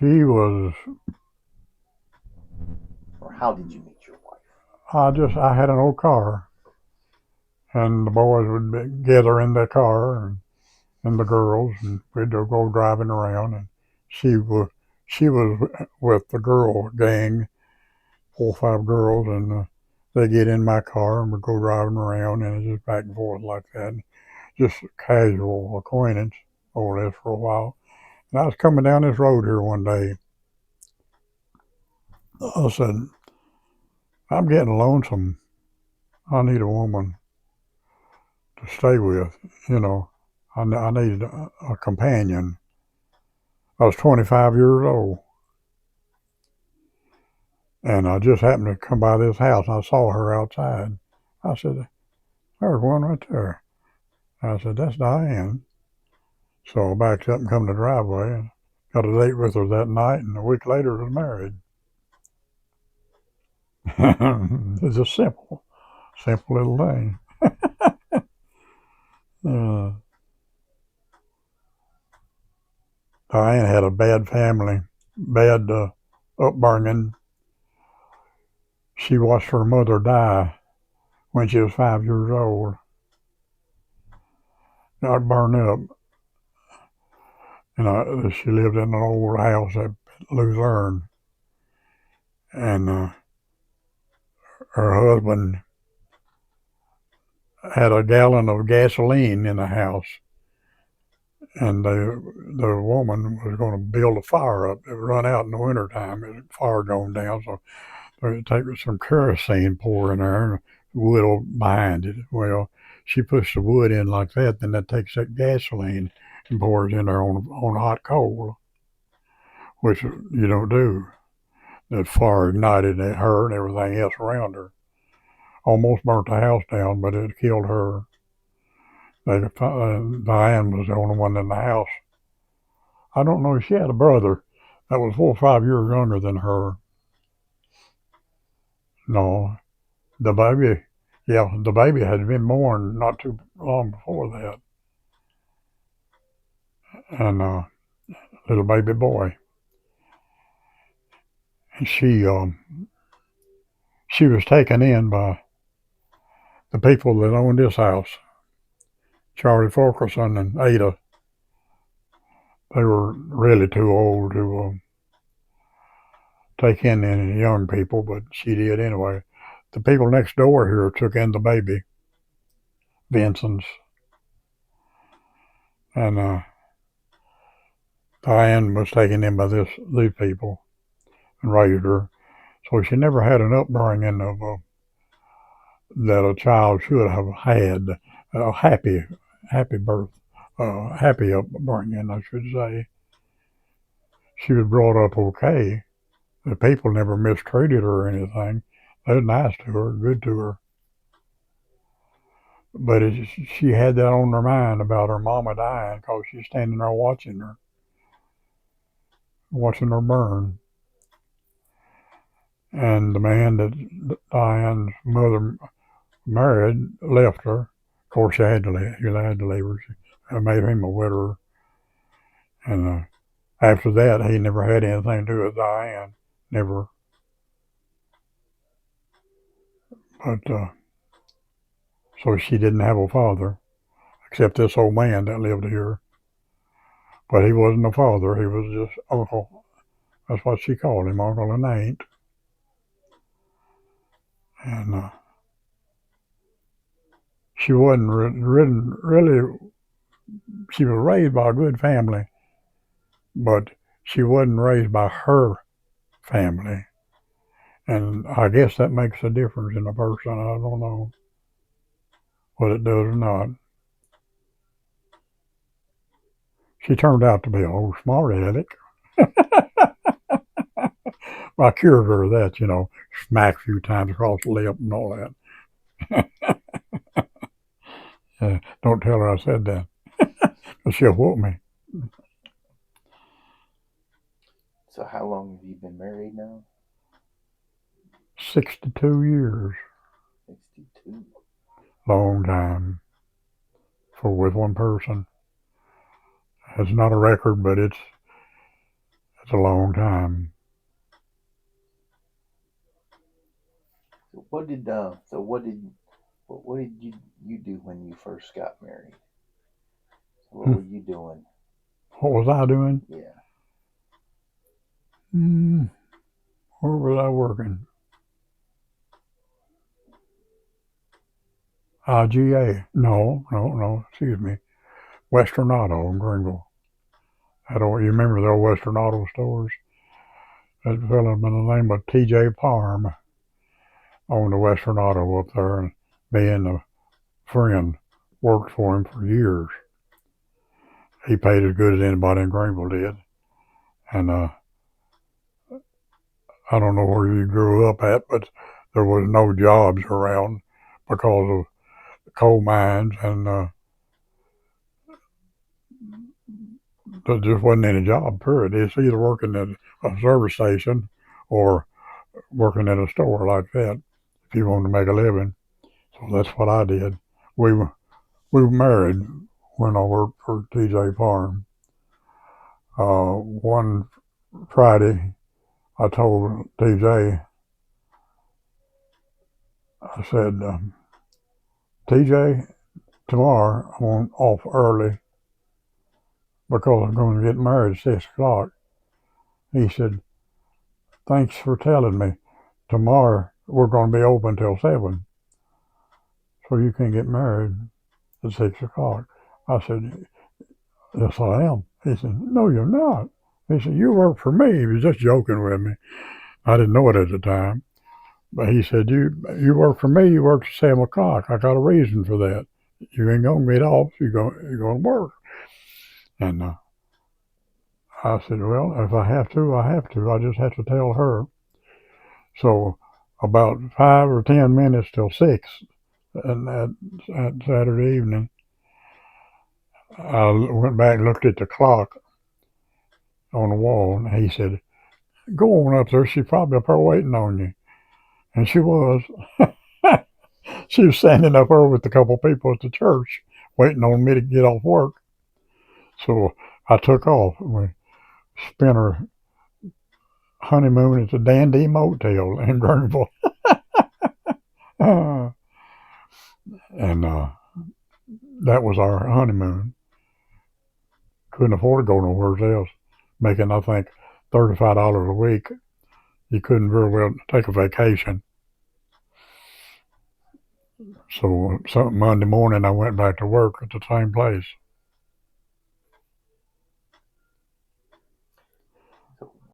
She was, Or how did you meet your wife? I had an old car, and the boys would gather in the car, and the girls, and we'd go driving around, and she was with the girl gang, 4 or 5 girls, and they get in my car, and we go driving around, and it's just back and forth like that, just casual acquaintance over this for a while. And I was coming down this road here one day. I said, I'm getting lonesome. I need a woman to stay with, you know. I needed a companion. I was 25 years old, and I just happened to come by this house, and I saw her outside. I said, there's one right there. I said, that's Diane. So I backed up and come to the driveway and got a date with her that night, and a week later was married. It's a simple little thing. Uh, Diane had a bad family, bad upbringing. She watched her mother die when she was 5 years old. Got burned up. She lived in an old house at Luzerne, and her husband had a gallon of gasoline in the house, and the woman was going to build a fire up. It would run out in the wintertime. The fire going down, so they'd take some kerosene, pour in there, and wood behind it. Well, she puts the wood in like that, then that takes that gasoline and pours in there on hot coal, which you don't do. The fire ignited her and everything else around her. Almost burnt the house down, but it killed her. Diane was the only one in the house. I don't know if she had a brother that was 4 or 5 years younger than her. No, the baby, yeah, the baby had been born not too long before that, and little baby boy. And she was taken in by the people that owned this house, Charlie Fulkerson and Ada. They were really too old to take in any young people, but she did anyway. The people next door here took in the baby, Vincent's, and Diane was taken in by these people and raised her. So she never had an upbringing of that a child should have had, a happy birth, happy upbringing, I should say. She was brought up okay. The people never mistreated her or anything. They were nice to her, good to her. But she had that on her mind about her mama dying because she's standing there watching her burn. And the man that Diane's mother married left her. Of course, she had to leave. She had to leave her. She made him a widower. And after that, he never had anything to do with Diane. Never. But so she didn't have a father except this old man that lived here. But he wasn't a father. He was just uncle. That's what she called him, Uncle and Aunt. And she wasn't really. She was raised by a good family, but she wasn't raised by her family. And I guess that makes a difference in a person. I don't know what it does or not. She turned out to be a old smart aleck. I cured her of that, smacked a few times across the lip and all that. Don't tell her I said that, because she'll whoop me. So how long have you been married now? 62 years. 62. Long time for with one person. It's not a record, but it's It's a long time. So what did you do when you first got married? What were you doing? What was I doing? Yeah. Where was I working? IGA. No. Excuse me. Western Auto in Greenville. You remember the old Western Auto stores? That fellow by the name of T.J. Parham owned a Western Auto up there, and me and a friend worked for him for years. He paid as good as anybody in Greenville did. And I don't know where you grew up at, but there was no jobs around because of the coal mines, and there just wasn't any job, period. It's either working at a service station or working at a store like that if you wanted to make a living. So that's what I did. We were married when I worked for T.J. Parham. One Friday, I told T.J., I said, T.J., tomorrow I want off early because I'm going to get married at 6 o'clock. He said, thanks for telling me. Tomorrow we're going to be open till 7, so you can get married at 6 o'clock. I said, yes, I am. He said, no, you're not. He said, you work for me. He was just joking with me. I didn't know it at the time. But he said, you work for me, you work till 7 o'clock. I got a reason for that. You ain't going to get off, you're going to work. And I said, well, if I have to, I have to. I just have to tell her. So about 5 or 10 minutes till 6 and that Saturday evening, I went back and looked at the clock on the wall, and he said, go on up there. She's probably up there waiting on you. And she was. She was standing up there with a couple of people at the church waiting on me to get off work. So I took off. We spent our honeymoon at the Dandy Motel in Greenville. And that was our honeymoon. Couldn't afford to go nowhere else. Making, I think, $35 a week. You couldn't very well take a vacation. So Monday morning I went back to work at the same place.